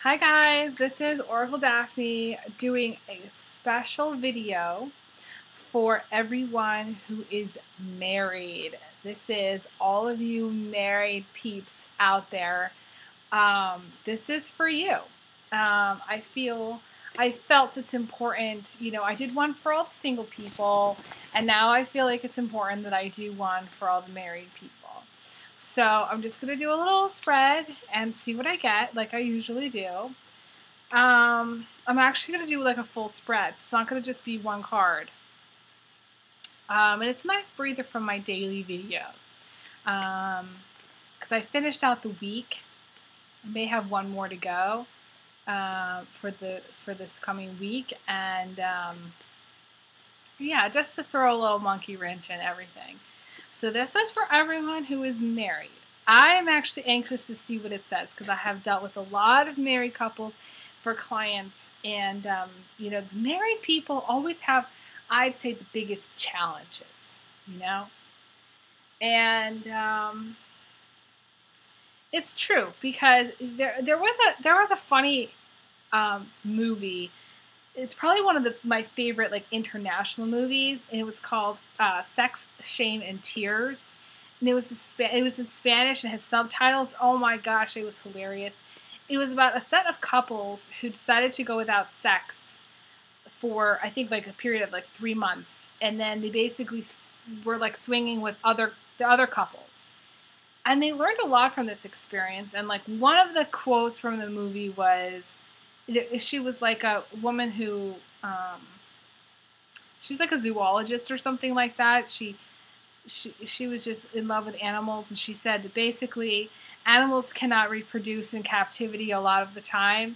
Hi guys, this is Oracle Daphne doing a special video for everyone who is married. This is all of you married peeps out there. This is for you. I felt it's important, I did one for all the single people, and now I feel like it's important that I do one for all the married people. So I'm just going to do a little spread and see what I get, like I usually do. I'm actually going to do like a full spread. It's not going to just be one card. And it's a nice breather from my daily videos. Because I finished out the week. I may have one more to go for this coming week. And yeah, just to throw a little monkey wrench in everything. So this is for everyone who is married. I am actually anxious to see what it says because I have dealt with a lot of married couples for clients, and the married people always have, I'd say, the biggest challenges, and it's true because there was a funny movie. It's probably one of my favorite like international movies, and it was called Sex, Shame, and Tears. And it was in Spanish and had subtitles. Oh my gosh, it was hilarious. It was about a set of couples who decided to go without sex for, I think, like a period of like 3 months, and then they basically were like swinging with the other couples, and they learned a lot from this experience. And like one of the quotes from the movie was, she was like a woman who, she was like a zoologist or something like that. She was just in love with animals, and she said that basically animals cannot reproduce in captivity a lot of the time,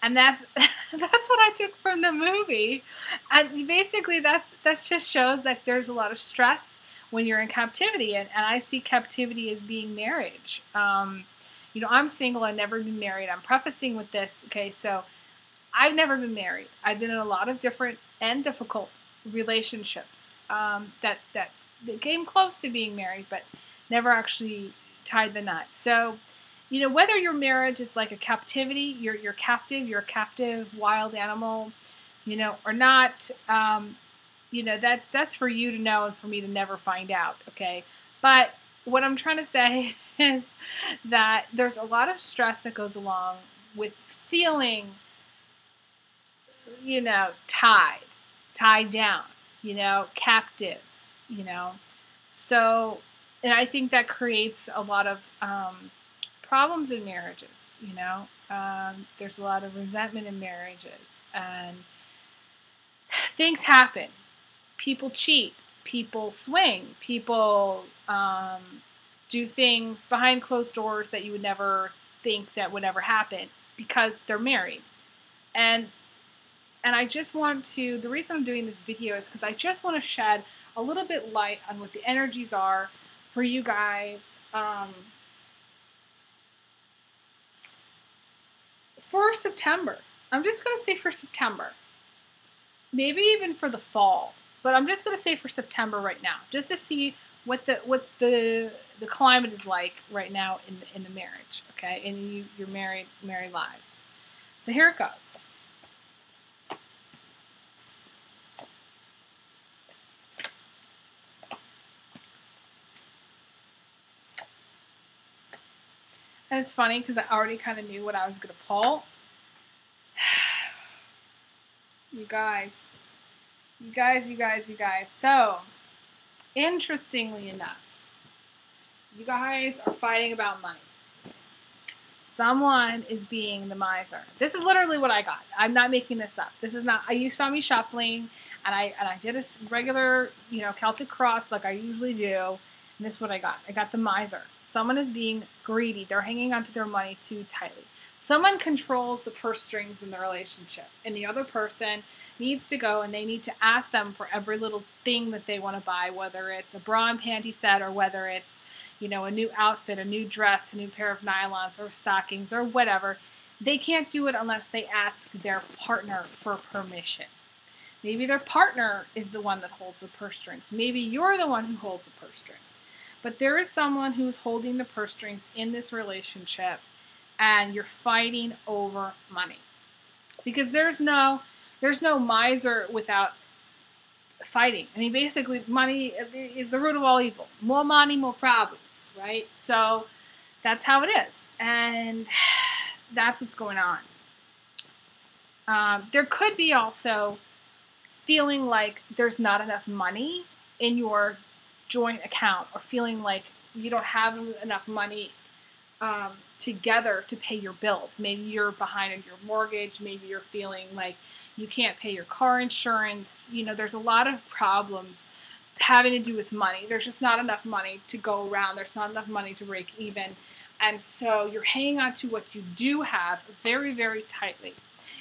and that's that's what I took from the movie. And basically that just shows that there's a lot of stress when you're in captivity, and I see captivity as being marriage. I'm single. I've never been married. I'm prefacing with this, okay? So I've never been married. I've been in a lot of different and difficult relationships that came close to being married, but never actually tied the knot. So, whether your marriage is like a captivity, you're captive, you're a captive wild animal, or not, that's for you to know and for me to never find out, okay? But what I'm trying to say is that there's a lot of stress that goes along with feeling, tied down, captive, So, and I think that creates a lot of problems in marriages, There's a lot of resentment in marriages, and things happen. People cheat. People swing. People do things behind closed doors that you would never think that would ever happen because they're married. And I just want to, the reason I'm doing this video is because I just want to shed a little bit light on what the energies are for you guys for September. I'm just going to say for September. Maybe even for the fall. But I'm just going to say for September right now, just to see what the climate is like right now in the marriage, okay? In your married lives. So here it goes. And it's funny because I already kind of knew what I was going to pull. You guys. So, interestingly enough, you guys are fighting about money. Someone is being the miser. This is literally what I got. I'm not making this up. This is not, you saw me shuffling, and I did a regular, Celtic cross like I usually do. And this is what I got. I got the miser. Someone is being greedy. They're hanging onto their money too tightly. Someone controls the purse strings in the relationship, and the other person needs to go and they need to ask them for every little thing that they want to buy, whether it's a bra and panty set or whether it's, a new outfit, a new dress, a new pair of nylons or stockings or whatever. They can't do it unless they ask their partner for permission. Maybe their partner is the one that holds the purse strings. Maybe you're the one who holds the purse strings. But there is someone who's holding the purse strings in this relationship, and you're fighting over money. Because there's no miser without fighting. I mean, basically, money is the root of all evil. More money, more problems, right? So that's how it is. And that's what's going on. There could be also feeling like there's not enough money in your joint account, or feeling like you don't have enough money together to pay your bills. Maybe you're behind on your mortgage. Maybe you're feeling like you can't pay your car insurance. You know, there's a lot of problems having to do with money. There's just not enough money to go around. There's not enough money to break even. And so you're hanging on to what you do have very, very tightly.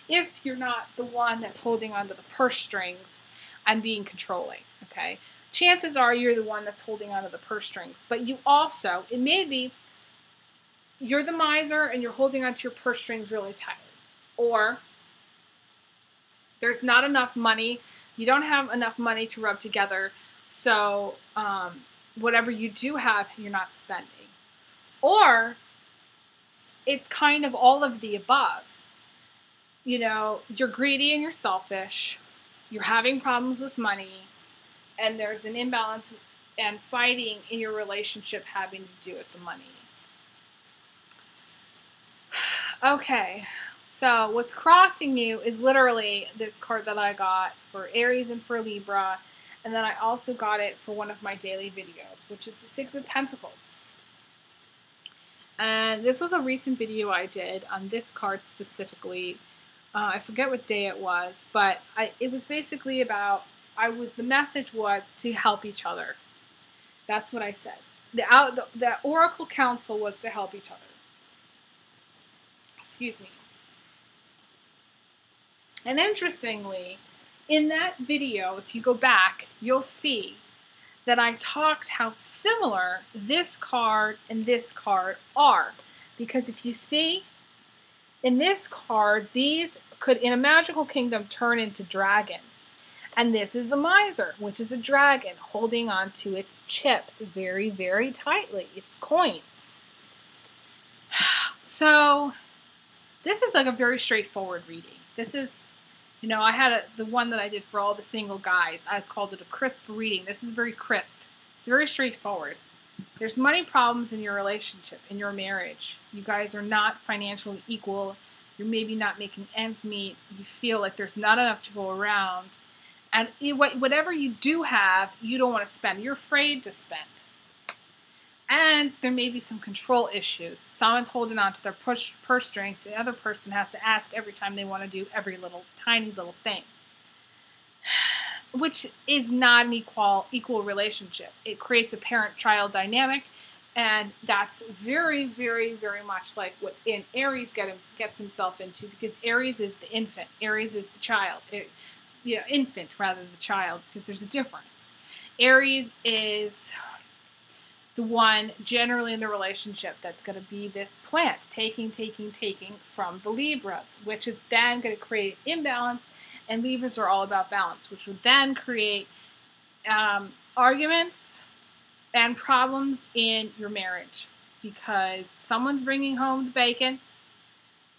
If you're not the one that's holding onto the purse strings and being controlling, okay? Chances are you're the one that's holding onto the purse strings. But you also, it may be, you're the miser and you're holding onto your purse strings really tightly. Or there's not enough money. You don't have enough money to rub together. So whatever you do have, you're not spending. Or it's kind of all of the above. You know, you're greedy and you're selfish. You're having problems with money. And there's an imbalance and fighting in your relationship having to do with the money. Okay, so what's crossing you is literally this card that I got for Aries and for Libra. And then I also got it for one of my daily videos, which is the Six of Pentacles. And this was a recent video I did on this card specifically. I forget what day it was, but it was basically about, the message was to help each other. That's what I said. The Oracle Council was to help each other. Excuse me. And interestingly, in that video, if you go back, you'll see that I talked how similar this card and this card are. Because if you see, in this card, these could, in a magical kingdom, turn into dragons. And this is the miser, which is a dragon holding on to its chips very, very tightly, its coins. So this is like a very straightforward reading. This is, you know, I had the one that I did for all the single guys. I called it a crisp reading. This is very crisp. It's very straightforward. There's money problems in your relationship, in your marriage. You guys are not financially equal. You're maybe not making ends meet. You feel like there's not enough to go around. And whatever you do have, you don't want to spend. You're afraid to spend. And there may be some control issues. Someone's holding on to their purse strings. The other person has to ask every time they want to do every little, tiny little thing. Which is not an equal relationship. It creates a parent-child dynamic. And that's very, very, very much like what Aries gets himself into. Because Aries is the infant. Aries is the child. Infant rather than the child. Because there's a difference. Aries is the one generally in the relationship that's going to be this plant, taking from the Libra, which is then going to create imbalance, and Libras are all about balance, which would then create arguments and problems in your marriage, because someone's bringing home the bacon,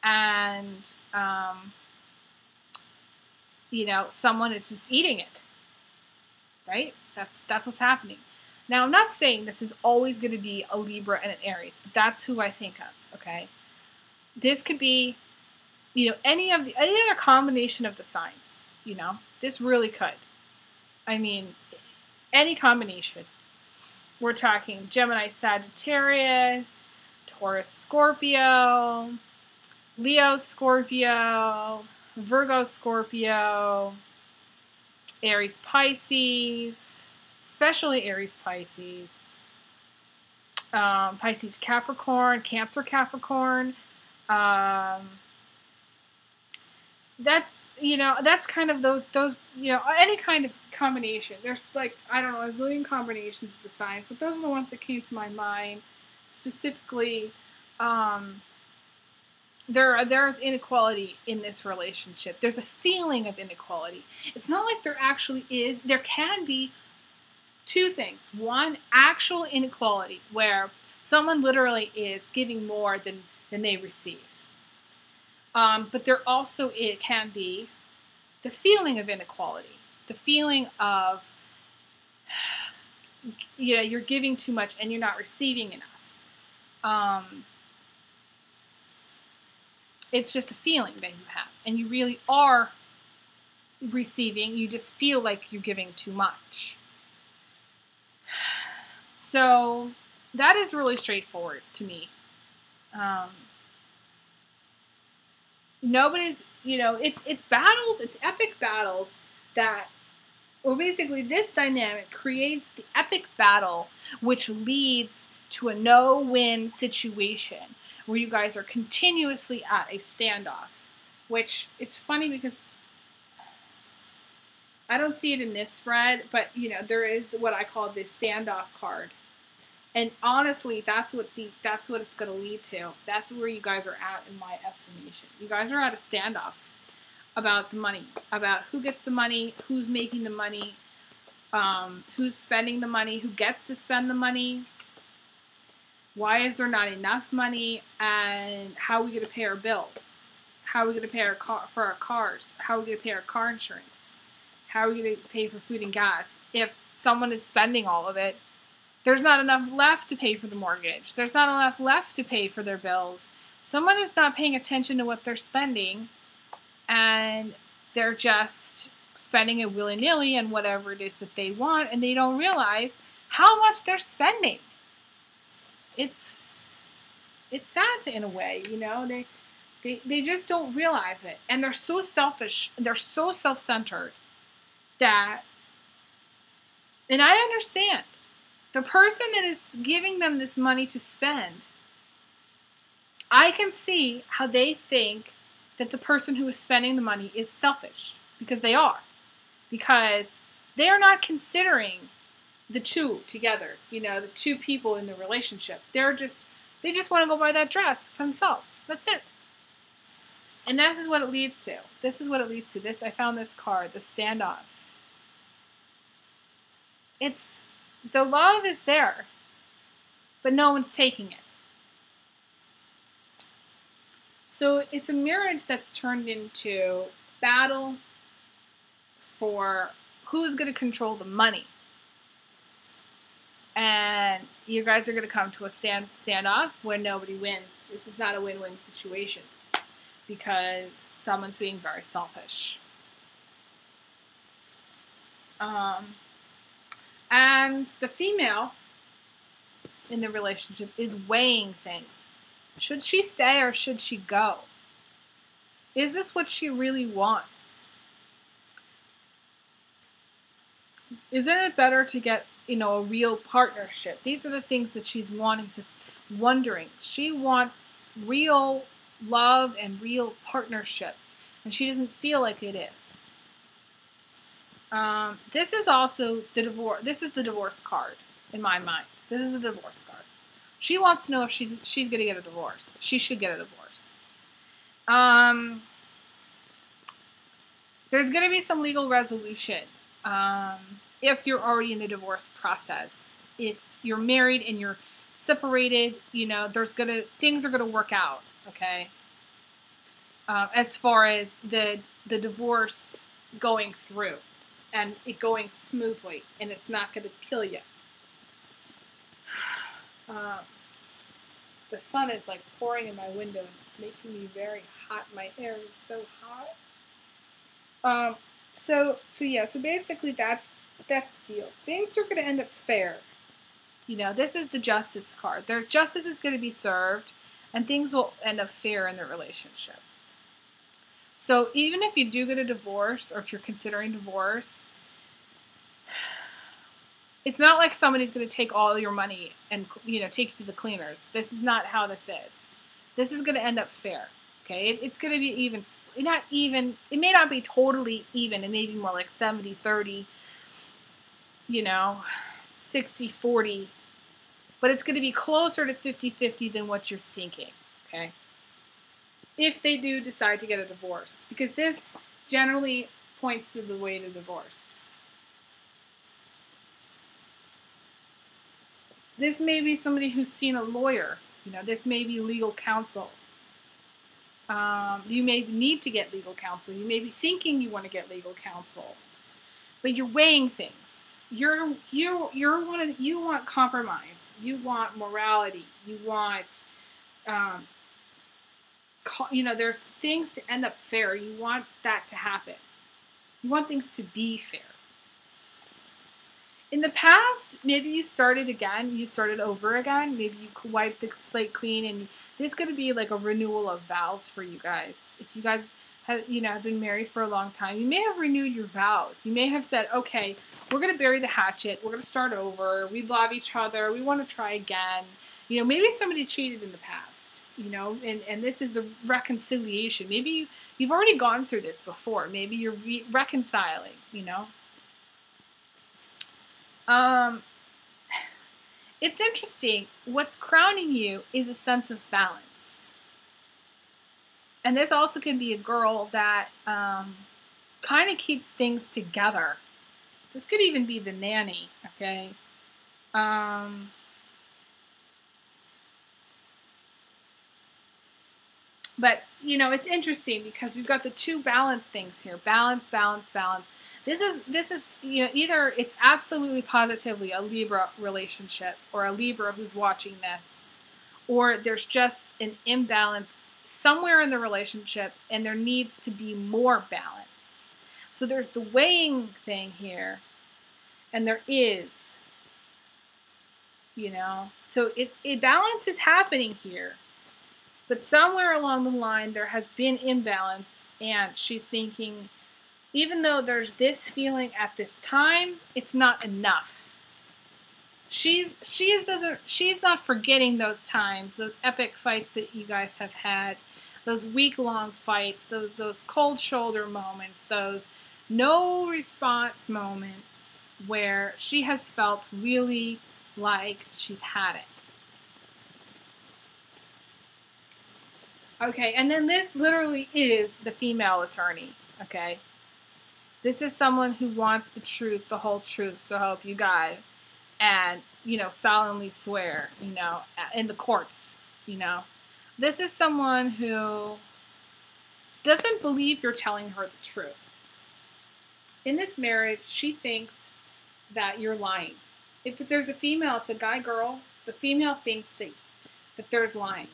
and someone is just eating it, right? That's what's happening. Now, I'm not saying this is always going to be a Libra and an Aries, but that's who I think of, okay? This could be, any other combination of the signs, This really could. I mean, any combination. We're talking Gemini, Sagittarius, Taurus, Scorpio, Leo, Scorpio, Virgo, Scorpio, Aries, Pisces, especially Aries, Pisces, Pisces, Capricorn, Cancer, Capricorn. That's kind of those any kind of combination. There's a zillion combinations of the signs, but those are the ones that came to my mind specifically. There's inequality in this relationship. There's a feeling of inequality. It's not like there actually is. There can be two things. One, actual inequality, where someone literally is giving more than than they receive. But there also, it can be the feeling of inequality, the feeling of, you're giving too much and you're not receiving enough. It's just a feeling that you have, and you really are receiving. You just feel like you're giving too much. So that is really straightforward to me. Nobody's, it's battles, it's epic battles that, or basically this dynamic creates the epic battle which leads to a no-win situation where you guys are continuously at a standoff. Which, it's funny because I don't see it in this spread, but there is what I call the standoff card. And honestly, that's what it's going to lead to. That's where you guys are at, in my estimation. You guys are at a standoff about the money, about who gets the money, who's making the money, who's spending the money, who gets to spend the money, why is there not enough money, and how are we going to pay our bills? How are we going to pay for our cars? How are we going to pay our car insurance? How are we going to pay for food and gas? If someone is spending all of it, there's not enough left to pay for the mortgage. There's not enough left to pay for their bills. Someone is not paying attention to what they're spending, and they're just spending it willy-nilly and whatever it is that they want, and they don't realize how much they're spending. It's sad in a way, They just don't realize it, and they're so selfish. They're so self-centered that, and I understand. The person that is giving them this money to spend, I can see how they think that the person who is spending the money is selfish, because they are. Because they are not considering the two together, the two people in the relationship. They just want to go buy that dress for themselves. That's it. And this is what it leads to. This is what it leads to. I found this card, the standoff. The love is there, but no one's taking it. So it's a marriage that's turned into battle for who's going to control the money. And you guys are going to come to a standoff where nobody wins. This is not a win-win situation because someone's being very selfish. And the female in the relationship is weighing things. Should she stay or should she go? Is this what she really wants? Isn't it better to get, a real partnership? These are the things that she's wondering. She wants real love and real partnership, and she doesn't feel like it is. This is also the divorce. This is the divorce card in my mind. This is the divorce card. She wants to know if she's going to get a divorce. She should get a divorce. There's going to be some legal resolution. If you're already in the divorce process, if you're married and you're separated, things are going to work out. Okay. As far as the divorce going through. And it going smoothly, and it's not going to kill you. The sun is like pouring in my window, and it's making me very hot. My hair is so hot. So basically that's the deal. Things are going to end up fair. This is the justice card. Justice is going to be served, and things will end up fair in the relationship. So even if you do get a divorce, or if you're considering divorce, it's not like somebody's going to take all your money and, take you to the cleaners. This is not how this is. This is going to end up fair. Okay? It's going to be even. Not even. It may not be totally even. It may be more like 70-30, 60-40. But it's going to be closer to 50-50 than what you're thinking. Okay? If they do decide to get a divorce. Because this generally points to the way to divorce. This may be somebody who's seen a lawyer. This may be legal counsel. You may need to get legal counsel. You may be thinking you want to get legal counsel, but you're weighing things. You want compromise. You want morality. You want, there's things to end up fair. You want that to happen. You want things to be fair. In the past, maybe you started again. You started over again. Maybe you wiped the slate clean, and this is going to be like a renewal of vows for you guys. If you guys have been married for a long time, you may have renewed your vows. You may have said, okay, we're going to bury the hatchet. We're going to start over. We love each other. We want to try again. Maybe somebody cheated in the past, and this is the reconciliation. Maybe you've already gone through this before. Maybe you're reconciling, It's interesting. What's crowning you is a sense of balance. And this also can be a girl that kind of keeps things together. This could even be the nanny, okay? But, it's interesting because we've got the two balance things here. Balance, balance, balance. This is either it's absolutely positively a Libra relationship or a Libra who's watching this, or there's just an imbalance somewhere in the relationship and there needs to be more balance. So there's the weighing thing here, and there is, so it balance is happening here, but somewhere along the line there has been imbalance, and she's thinking, even though there's this feeling at this time, it's not enough. She's not forgetting those times, those epic fights that you guys have had, those week-long fights, those cold shoulder moments, those no response moments where she has felt really like she's had it. Okay, and then this literally is the female attorney, okay? This is someone who wants the truth, the whole truth, so help you God. And, solemnly swear, in the courts, This is someone who doesn't believe you're telling her the truth. In this marriage, she thinks that you're lying. If there's a female, it's a guy, girl. The female thinks that there's lying.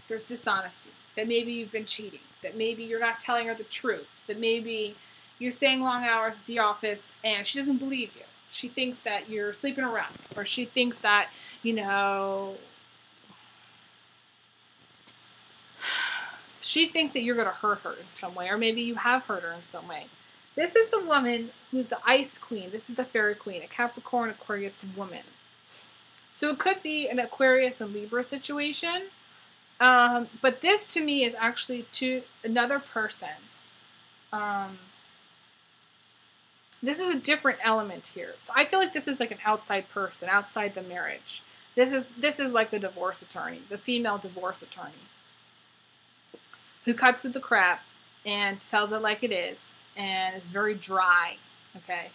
There's dishonesty. That maybe you've been cheating. That maybe you're not telling her the truth. That maybe you're staying long hours at the office and she doesn't believe you. She thinks that you're sleeping around. Or she thinks that, she thinks that you're going to hurt her in some way. Or maybe you have hurt her in some way. This is the woman who's the ice queen. This is the fairy queen. A Capricorn, Aquarius woman. So it could be an Aquarius and Libra situation. But this to me is actually to another person. This is a different element here. So I feel like this is like an outside person, outside the marriage. This is like the divorce attorney, the female divorce attorney, who cuts through the crap and tells it like it is, and is very dry, okay?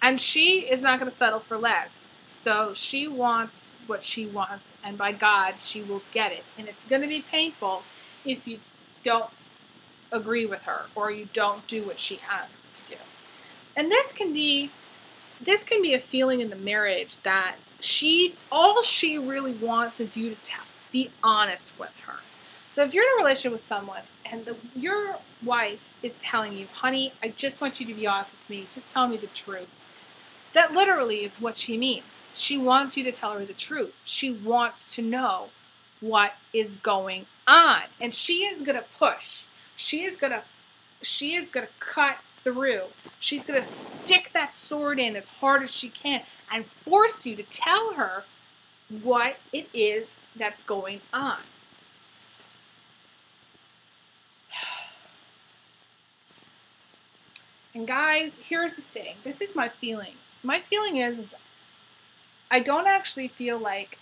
And she is not going to settle for less. So she wants what she wants, and by God, she will get it. And it's going to be painful if you don't agree with her or you don't do what she asks to do. And this can be a feeling in the marriage that all she really wants is you to be honest with her. So if you're in a relationship with someone and your wife is telling you, honey, I just want you to be honest with me, just tell me the truth. That literally is what she means. She wants you to tell her the truth. She wants to know what is going on. And she is going to push. She is going to cut through. She's going to stick that sword in as hard as she can and force you to tell her what it is that's going on. And guys, here's the thing. This is my feeling. My feeling is I don't actually feel like,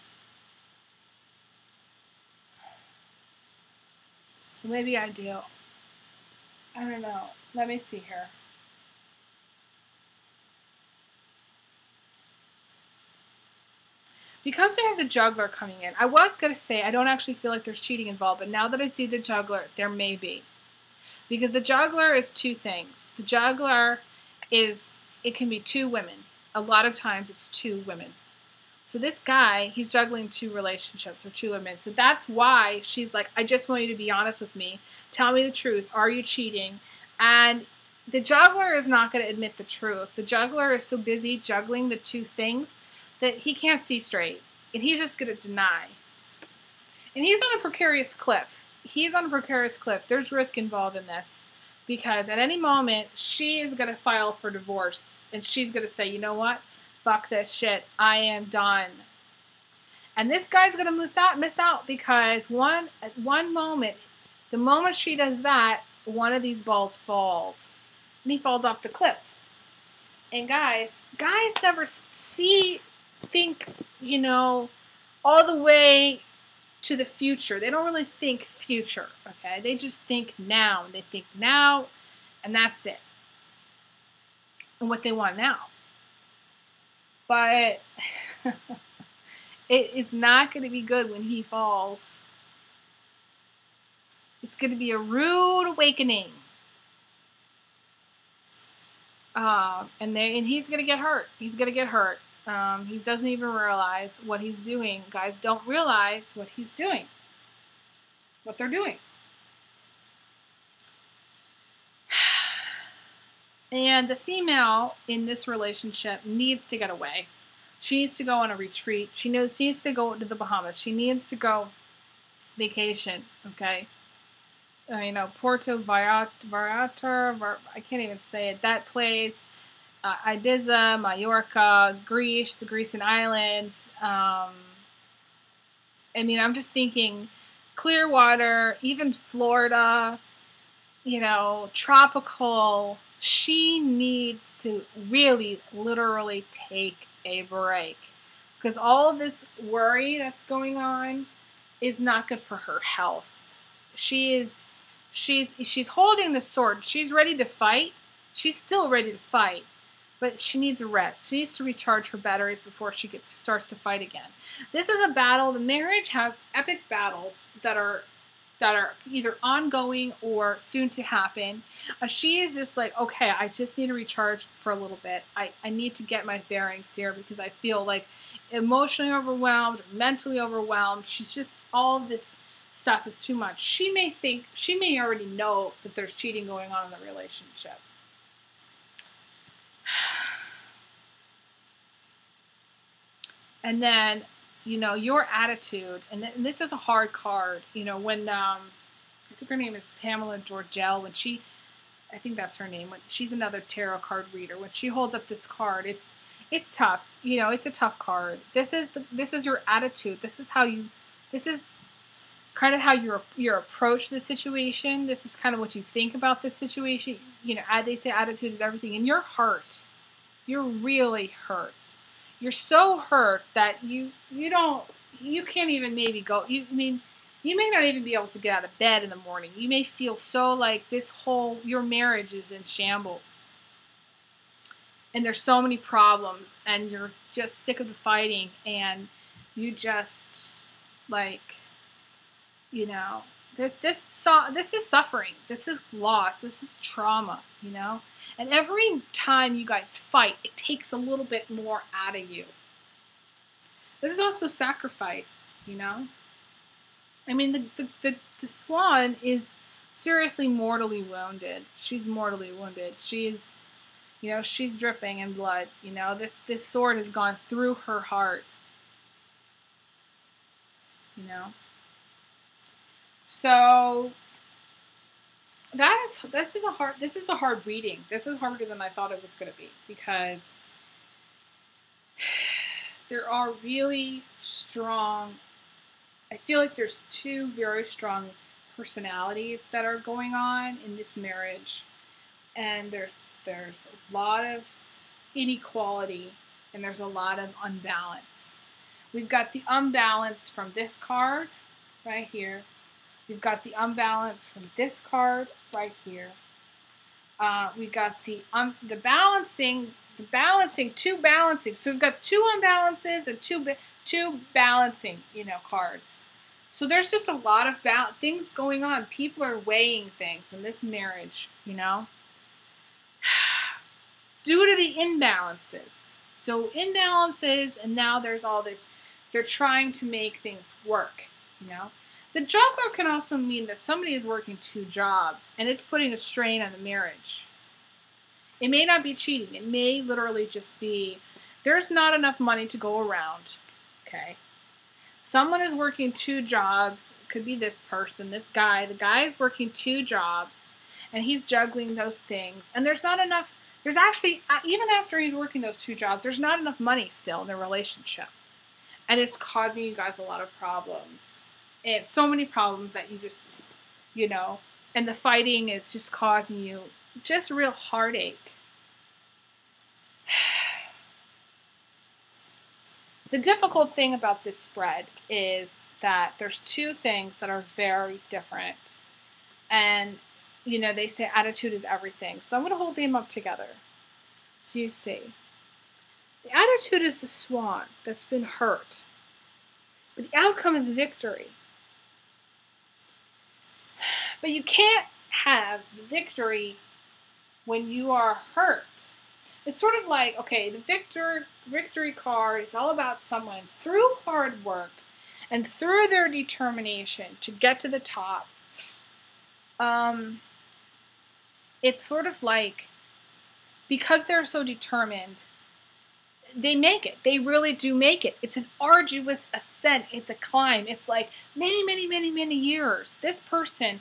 maybe I do. I don't know. Let me see here. Because we have the juggler coming in, I was going to say I don't actually feel like there's cheating involved, but now that I see the juggler, there may be. Because the juggler is two things. The juggler is, it can be two women. A lot of times it's two women. So this guy, he's juggling two relationships or two women. So that's why she's like, I just want you to be honest with me. Tell me the truth. Are you cheating? And the juggler is not going to admit the truth. The juggler is so busy juggling the two things that he can't see straight. And he's just going to deny. And he's on a precarious cliff. He's on a precarious cliff. There's risk involved in this. Because at any moment, she is going to file for divorce. And she's going to say, you know what? Fuck this shit. I am done. And this guy's going to miss out because at one moment, the moment she does that, one of these balls falls. And he falls off the cliff. And guys never think, you know, all the way to the future. They don't really think future, okay? They just think now. They think now, and that's it. And what they want now. But it is not going to be good when he falls. It's going to be a rude awakening. And he's going to get hurt. He's going to get hurt. He doesn't even realize what he's doing. Guys don't realize what he's doing. What they're doing. And the female in this relationship needs to get away. She needs to go on a retreat. She needs to go to the Bahamas. She needs to go vacation, okay? You know, Puerto Vallarta, I can't even say it, that place, Ibiza, Mallorca, Greece, the Grecian islands. I mean, I'm just thinking Clearwater, even Florida, you know, tropical. She needs to really, literally take a break. Because all this worry that's going on is not good for her health. She's holding the sword. She's ready to fight. She's still ready to fight. But she needs a rest. She needs to recharge her batteries before she starts to fight again. This is a battle. The marriage has epic battles that are either ongoing or soon to happen. She is just like, okay, I just need to recharge for a little bit. I need to get my bearings here because I feel like emotionally overwhelmed, mentally overwhelmed. She's just, all of this stuff is too much. She may already know that there's cheating going on in the relationship. And then, you know, your attitude, and this is a hard card, you know, when, I think her name is Pamela Georgelle, when I think that's her name, when she's another tarot card reader, when she holds up this card, it's tough, you know, it's a tough card. This is your attitude. This is kind of how you approach the situation. This is kind of what you think about this situation. You know, they say attitude is everything. In your heart, you're really hurt. You're so hurt that you can't even maybe go, you may not even be able to get out of bed in the morning. You may feel so like your marriage is in shambles. And there's so many problems and you're just sick of the fighting and you just like, you know, this is suffering. This is loss. This is trauma, you know? And every time you guys fight, it takes a little bit more out of you. This is also sacrifice, you know? I mean, the swan is seriously mortally wounded. She's mortally wounded. She's, you know, she's dripping in blood. You know, this sword has gone through her heart. You know? So this is a hard reading. This is harder than I thought it was going to be because there are really strong, I feel like there's two very strong personalities that are going on in this marriage, and there's a lot of inequality and there's a lot of unbalance. We've got the unbalance from this card right here. We've got the unbalance from this card right here. We got the balancing, two balancing. So we've got two unbalances and two two balancing, cards. So there's just a lot of things going on. People are weighing things in this marriage, due to the imbalances. So imbalances, and now there's all this. They're trying to make things work, The juggler can also mean that somebody is working two jobs, and it's putting a strain on the marriage. It may not be cheating. It may literally just be there's not enough money to go around, okay? Someone is working two jobs. It could be this person, this guy. The guy is working two jobs, and he's juggling those things. And there's not enough. There's actually, even after he's working those two jobs, there's not enough money still in their relationship. And it's causing you guys a lot of problems. And so many problems that you just, and the fighting is just causing you just real heartache. The difficult thing about this spread is that there's two things that are very different. And, they say attitude is everything. So I'm going to hold them up together. So you see. The attitude is the swan that's been hurt. But the outcome is victory. But you can't have the victory when you are hurt. It's sort of like, okay, the victory card is all about someone through hard work and through their determination to get to the top. It's sort of like, because they're so determined, they make it. They really do make it. It's an arduous ascent. It's a climb. It's like many, many, many, many years. This person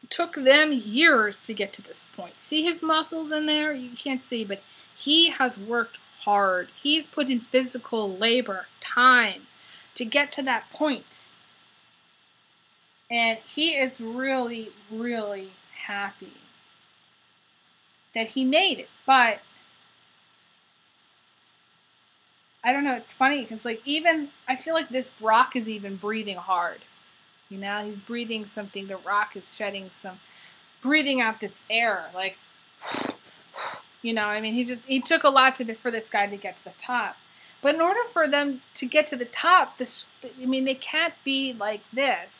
took them years to get to this point. See his muscles in there? You can't see, but he has worked hard. He's put in physical labor, time, to get to that point. And he is really, really happy that he made it. But I don't know, it's funny because I feel like this rock is even breathing hard. He's breathing something. The rock is shedding breathing out this air. He took a lot for this guy to get to the top. But in order for them to get to the top, they can't be like this.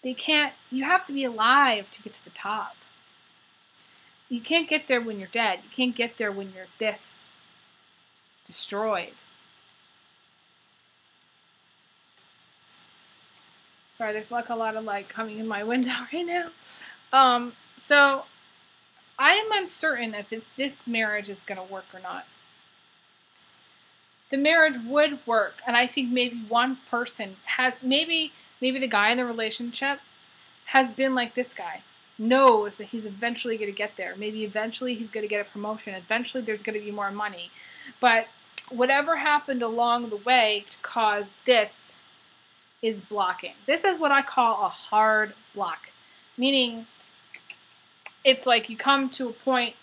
They can't, you have to be alive to get to the top. You can't get there when you're dead. You can't get there when you're this destroyed. Sorry, there's a lot of light coming in my window right now. So I am uncertain if this marriage is going to work or not. The marriage would work, and I think maybe one person has, maybe the guy in the relationship has been like this guy, knows that he's eventually going to get there. Maybe eventually he's going to get a promotion. Eventually there's going to be more money. But whatever happened along the way to cause this is blocking. This is what I call a hard block. Meaning, it's like you come to a point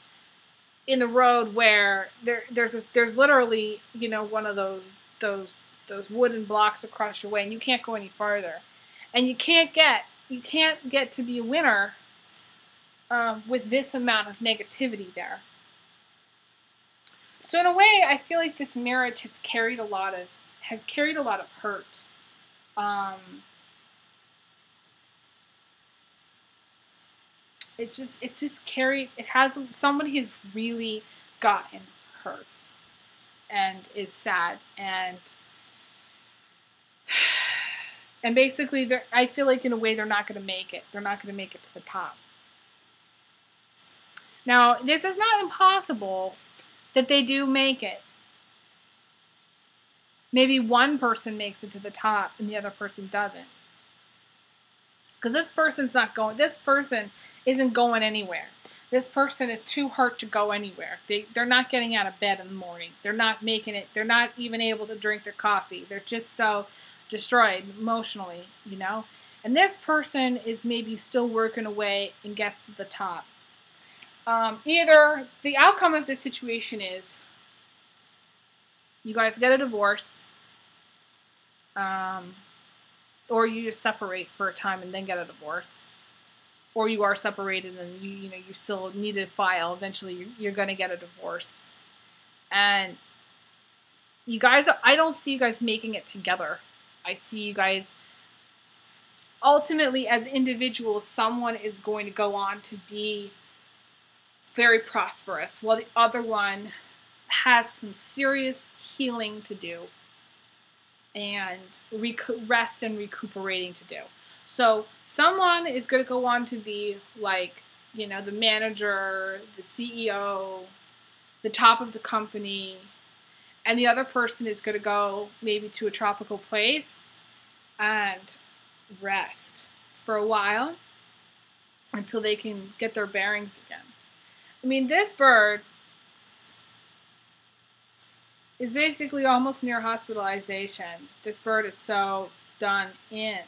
in the road where there's literally, one of those wooden blocks across your way, and you can't go any farther. And you can't get to be a winner with this amount of negativity there. So in a way, I feel like this marriage has carried a lot of hurt. Somebody has really gotten hurt and is sad, and basically I feel like in a way they're not going to make it. They're not going to make it to the top. Now, this is not impossible that they do make it. Maybe one person makes it to the top and the other person doesn't. Because this person isn't going anywhere. This person is too hurt to go anywhere. They're not getting out of bed in the morning. They're not making it. They're not even able to drink their coffee. They're just so destroyed emotionally, And this person is maybe still working away and gets to the top. Either the outcome of this situation is you guys get a divorce, or you just separate for a time and then get a divorce, or you are separated and you still need to file. Eventually, you're going to get a divorce, and You guys, I don't see you guys making it together. I see you guys, ultimately, as individuals, someone is going to go on to be very prosperous, while the other one has some serious healing to do and rest and recuperating to do. So someone is going to go on to be like, you know, the manager, the CEO, the top of the company, and the other person is going to go maybe to a tropical place and rest for a while until they can get their bearings again. I mean, this bird is basically almost near hospitalization. This bird is so done in.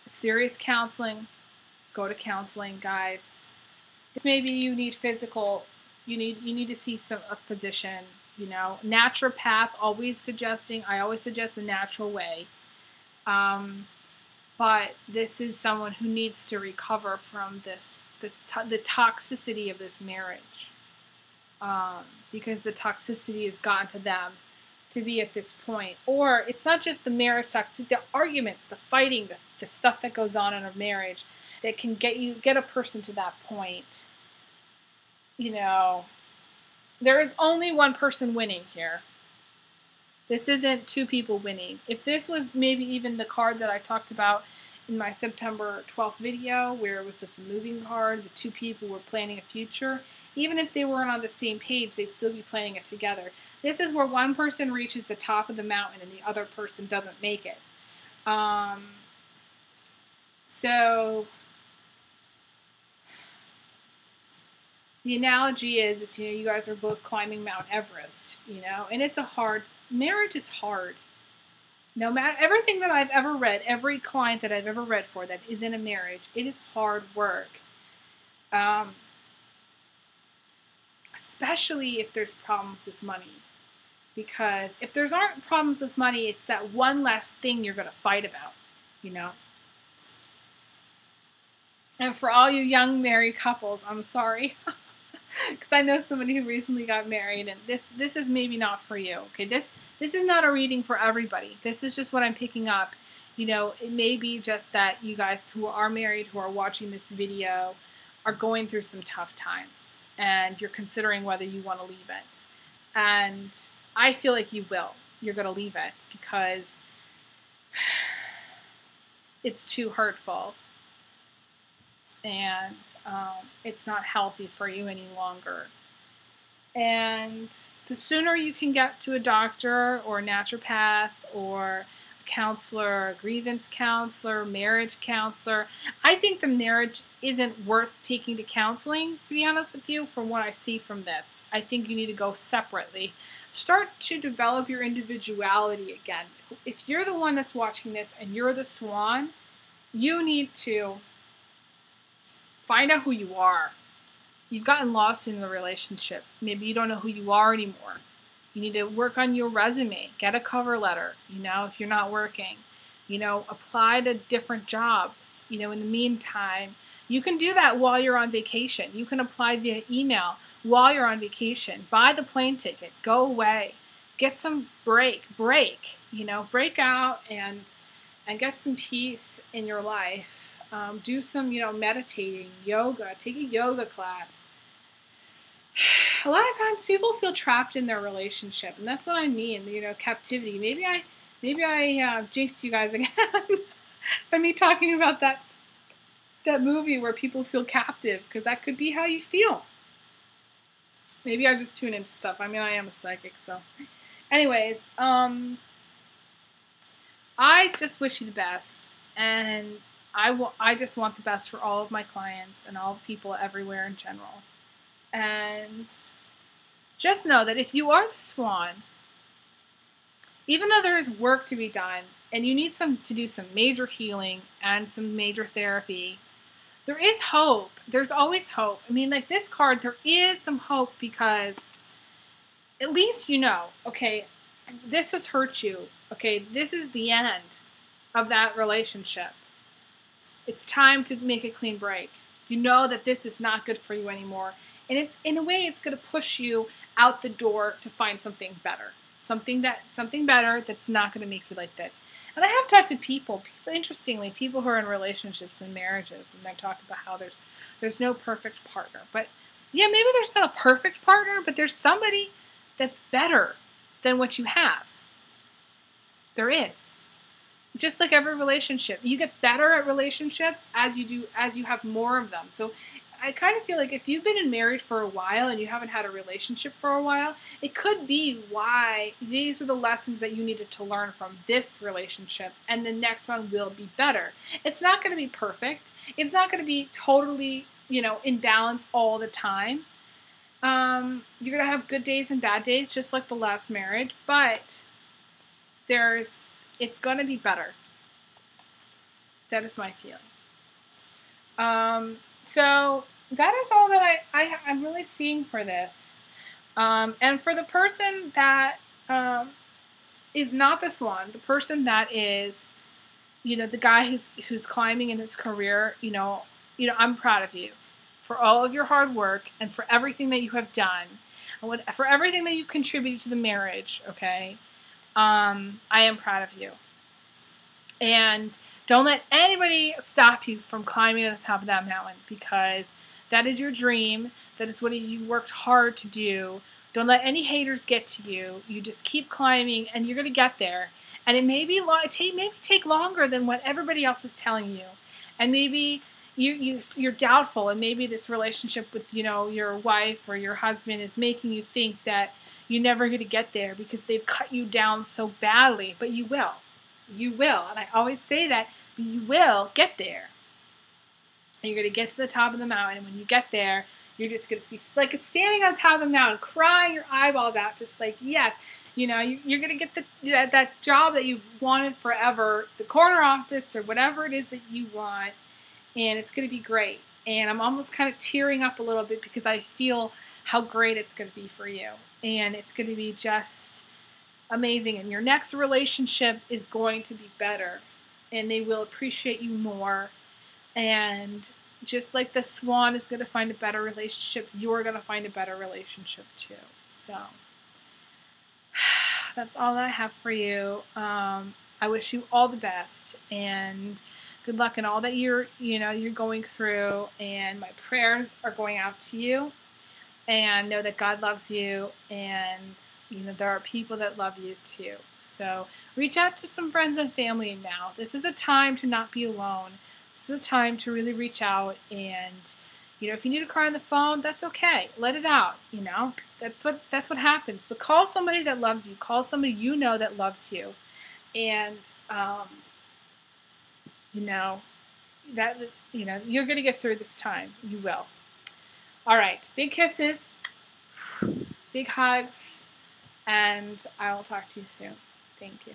Serious counseling. Go to counseling, guys. Maybe you need physical. You need to see a physician. You know, naturopath. Always suggesting. I always suggest the natural way. But this is someone who needs to recover from the toxicity of this marriage, because the toxicity has gotten to them to be at this point. Or it's not just the marriage toxicity, the arguments, the fighting, the stuff that goes on in a marriage that can get a person to that point. You know, there is only one person winning here. This isn't two people winning. If this was maybe even the card that I talked about in my September 12th video, where it was the moving card, the two people were planning a future, even if they weren't on the same page, they'd still be planning it together. This is where one person reaches the top of the mountain and the other person doesn't make it. So the analogy is, you know, you guys are both climbing Mount Everest, you know, and it's marriage is hard. No matter everything that I've ever read, every client that I've ever read for that is in a marriage, it is hard work. Especially if there's problems with money. Because if there's aren't problems with money, it's that one less thing you're going to fight about, you know. And for all you young married couples, I'm sorry. Because I know somebody who recently got married, and this is maybe not for you. Okay, this is not a reading for everybody. This is just what I'm picking up. You know, it may be just that you guys who are married, who are watching this video, are going through some tough times, and you're considering whether you want to leave it. And I feel like you will. You're going to leave it because it's too hurtful. And it's not healthy for you any longer. And the sooner you can get to a doctor or a naturopath or a counselor, a grievance counselor, marriage counselor, I think the marriage isn't worth taking to counseling, to be honest with you, from what I see from this. I think you need to go separately. Start to develop your individuality again. If you're the one that's watching this and you're the swan, you need to find out who you are. You've gotten lost in the relationship. Maybe you don't know who you are anymore. You need to work on your resume. Get a cover letter, you know, if you're not working. You know, apply to different jobs. You know, in the meantime, you can do that while you're on vacation. You can apply via email while you're on vacation. Buy the plane ticket. Go away. Get some break. You know, break out and get some peace in your life. Do some, you know, meditating, yoga, take a yoga class. A lot of times people feel trapped in their relationship, and that's what I mean, you know, captivity. Maybe I jinxed you guys again by me talking about that movie where people feel captive, because that could be how you feel. Maybe I just tune into stuff. I mean, I am a psychic, so. Anyways, I just wish you the best, and I just want the best for all of my clients and all people everywhere in general. And just know that if you are the swan, even though there is work to be done and you need to do some major healing and some major therapy, there is hope. There's always hope. I mean, like this card, there is some hope because at least you know, okay, this has hurt you. Okay, this is the end of that relationship. It's time to make a clean break. You know that this is not good for you anymore. And it's, in a way, it's going to push you out the door to find something better. Something better that's not going to make you like this. And I have talked to people, interestingly, people who are in relationships and marriages, and they talk about how there's no perfect partner. But yeah, maybe there's not a perfect partner, but there's somebody that's better than what you have. There is. Just like every relationship, you get better at relationships as you have more of them. So I kind of feel like if you've been married for a while and you haven't had a relationship for a while, it could be why these are the lessons that you needed to learn from this relationship, and the next one will be better. It's not going to be perfect. It's not going to be totally, in balance all the time. You're going to have good days and bad days, just like the last marriage, but it's going to be better. That is my feeling. So that is all that I'm really seeing for this. And for the person that is not this one, the person that is, the guy who's climbing in his career, I'm proud of you for all of your hard work and for everything that you have done, and for everything that you've contributed to the marriage, okay? I am proud of you. And don't let anybody stop you from climbing to the top of that mountain, because that is your dream. That is what you worked hard to do. Don't let any haters get to you. You just keep climbing, and you're going to get there. And it may take longer than what everybody else is telling you. And maybe you're doubtful, and maybe this relationship with your wife or your husband is making you think that you're never going to get there because they've cut you down so badly. But you will. You will. And I always say that, but you will get there. And you're going to get to the top of the mountain. And when you get there, you're just going to be like standing on top of the mountain, crying your eyeballs out, just like, yes. You're going to get that job that you've wanted forever, the corner office or whatever it is that you want. And it's going to be great. And I'm almost kind of tearing up a little bit because I feel how great it's going to be for you. And it's going to be just amazing. And your next relationship is going to be better. And they will appreciate you more. And just like the swan is going to find a better relationship, you're going to find a better relationship too. So that's all that I have for you. I wish you all the best and good luck in all that you're going through. And my prayers are going out to you. And know that God loves you, and there are people that love you too. So reach out to some friends and family now. This is a time to not be alone. This is a time to really reach out, and if you need to cry on the phone, that's okay. Let it out. That's what happens. But call somebody that loves you. Call somebody that loves you, and you're gonna get through this time. You will. All right, big kisses, big hugs, and I will talk to you soon. Thank you.